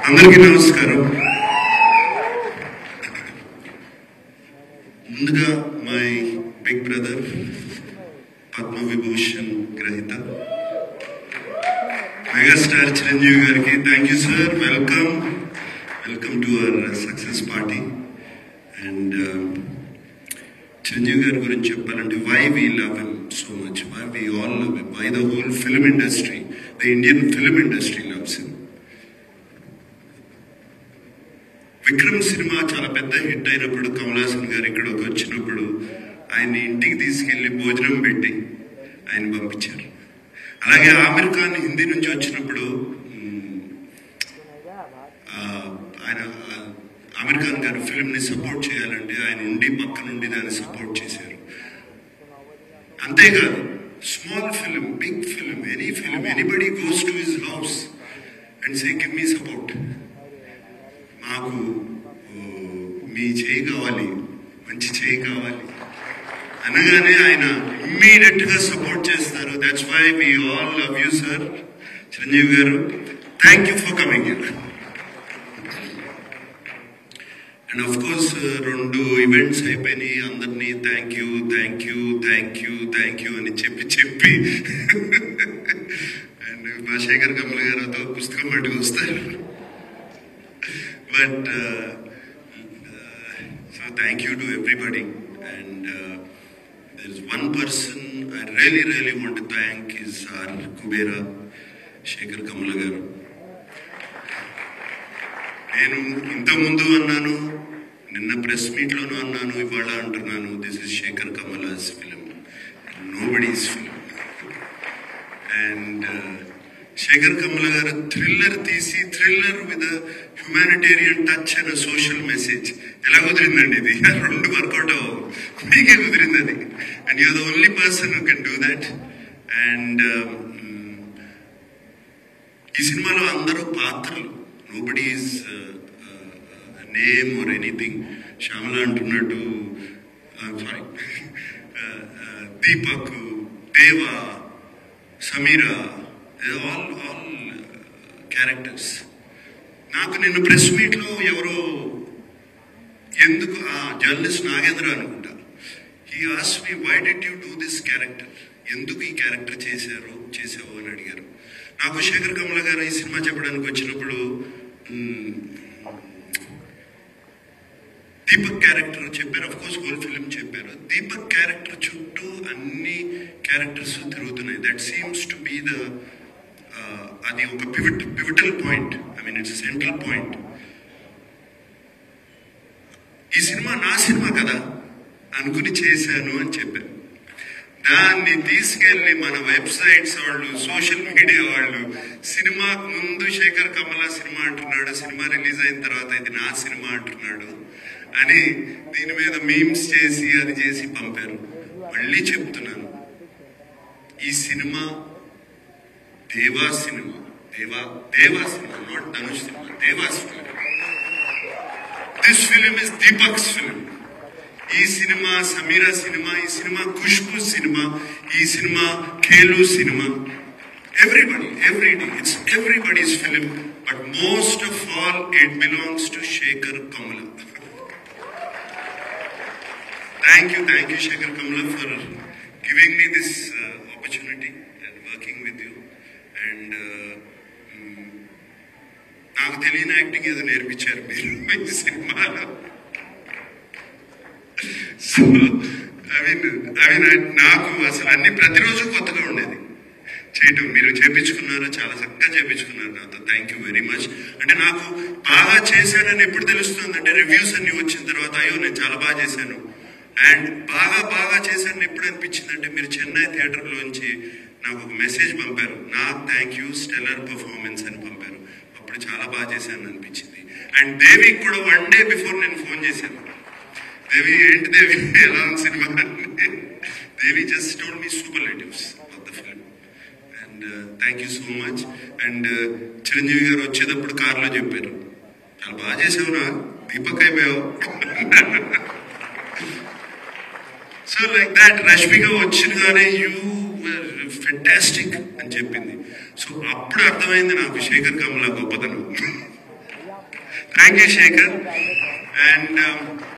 అందరికీ నమస్కారం. ముందుగా my big brother Padma Vibhushan గ్రహీత మెగాస్టార్ చిరంజీవి గారికి thank you sir. Welcome to our success party. And Chiranjeevi గారి గురించి చెప్పాలంటే why we love him so much, why we all love him, why the whole film industry, the Indian film industry loves him. Vikram సినిమా చాలా పెద్ద hit అయినప్పుడు కమల్ హాసన్ గారు ఇక్కడికి వచ్చినప్పుడు ఆయన్ని ఇంటికి తీసుకెళ్లి భోజనం పెట్టి ఆయన పంపించారు. అలాగే ఆమిర్ ఖాన్ హిందీ నుంచి వచ్చినప్పుడు ఆయన ఆమిర్ ఖాన్ గారు ఫిల్మ్ ని సపోర్ట్ చేయాలంటే ఆయన ఉండి పక్క నుండి దాన్ని సపోర్ట్ చేశారు. అంతేకాదు small film, big film, any film, anybody goes to his house and say give me support, మాకు మీ చేయి కావాలి, మంచి చేయి కావాలి అనగానే ఆయన ఇమ్మీడియట్ గా సపోర్ట్ చేస్తారు. That's why we all love you sir Chiranjeevi garu. Thank you for coming here. And of course 2 events అయిపోయినాయి. అందరినీ thank you thank you thank you thank you అని చెప్పి అండ్ మా శేఖర్ కమల గారితో పుస్తకం పట్టుకు వస్తారు. But so thank you to everybody, and there is one person I really want to thank is our Kubera Shekhar Kamala garu. నేను ఇంత ముందు అన్నాను, నిన్న ప్రెస్ మీట్ లోనూ అన్నాను, ఇవాళ అంటున్నాను, this is Sekhar Kammula's film, nobody's film. And Sekhar Kammula garu thriller తీసి, thriller with humanitarian touch and social message. ఎలా కుదిరిందండి ఇది? 2 వర్కౌట్ అవ్వవు, మీకే కుదిరింది అది. And you're the only person who can do that. And ఈ సినిమాలో అందరూ పాత్రలు, nobody is name or anything. Shyamala అంటున్నట్టు, sorry, Deepak, Deva, Sameera, all characters. నాకు నిన్న ప్రెస్ మీట్ లో ఎవరో ఎందుకు జర్నలిస్ట్ నాగేంద్ర అనుకుంటా, he asked me why did you do this character, ఎందుకు ఈ క్యారెక్టర్ చేసావు అని అడిగారు. నాకు శేఖర్ కమల గారు ఈ సినిమా చెప్పడానికి వచ్చినప్పుడు దీపక్ క్యారెక్టర్ చెప్పారు, అఫ్ కోర్స్ హోల్ ఫిలిం చెప్పారు. దీపక్ క్యారెక్టర్ చుట్టూ అన్ని క్యారెక్టర్స్ తిరుగుతున్నాయి. That seems to be the అది ఒక pivotal point, I mean it's central point. ఈ సినిమా నా సినిమా కదా అనుకుని చేశాను అని చెప్పారు. దాన్ని తీసుకెళ్లి మన వెబ్సైట్స్ వాళ్ళు, సోషల్ మీడియా వాళ్ళు, సినిమాకు ముందు శేఖర్ కమల సినిమా అంటున్నాడు, సినిమా రిలీజ్ అయిన తర్వాత ఇది నా సినిమా అంటున్నాడు అని దీని మీద మీమ్స్ చేసి అది చేసి పంపారు. మళ్ళీ చెప్తున్నాను, ఈ cinema Deva cinema, Deva cinema, not Dhanush cinema, Deva cinema. This film is Deepak's film. ఈ సినిమా సమీరా సినిమా, ఈ సినిమా ఖుష్బు సినిమా, ఈ సినిమా ఖేలు cinema. Everybody, everyday, it's everybody's film, but most of all it belongs to Sekhar Kammula. Thank you Shekhar Kamala for giving me this opportunity and working with you. And నాకు తెలియని acting ఏదో నేర్పించారు మీరు ఈ సినిమాలో. So నాకు అసలు అన్ని ప్రతిరోజు కొత్తగా ఉండేది చేయటం. మీరు చేపించుకున్నారు, చాలా చక్కగా చేపించుకున్నారు నాతో. Thank you very much. అంటే నాకు బాగా చేశానని ఎప్పుడు తెలుస్తుంది అంటే రివ్యూస్ అన్ని వచ్చిన తర్వాత, అయ్యో నేను చాలా బాగా చేశాను. అండ్ బాగా చేశాను ఎప్పుడు అనిపించింది అంటే, మీరు చెన్నై థియేటర్లోంచి నాకు ఒక మెసేజ్ పంపారు, నాకు థ్యాంక్ యూ స్టెల్లర్ పర్ఫార్మెన్స్ అని పంపారు. అప్పుడు చాలా బాగా చేశాను అనిపించింది. అండ్ దేవికి కూడా 1 day బిఫోర్ నేను ఫోన్ చేశాను, దేవి ఏంటి దేవి ఎలా ఉంది cinema. Devi just told me superlatives of the film. And thank you so much. And Chiranjeevi garu వచ్చేటప్పుడు కార్లో చెప్పారు, చాలా బాగా చేసావునా, దీపక్ అయిపోయావు. సో లైక్ దాట్ రష్మిక వచ్చినగానే యూ ఫెంటాస్టిక్ అని చెప్పింది. సో అప్పుడు అర్థమైంది నాకు శేఖర్ కమల గొప్పతనం. Thank you Shekhar. అండ్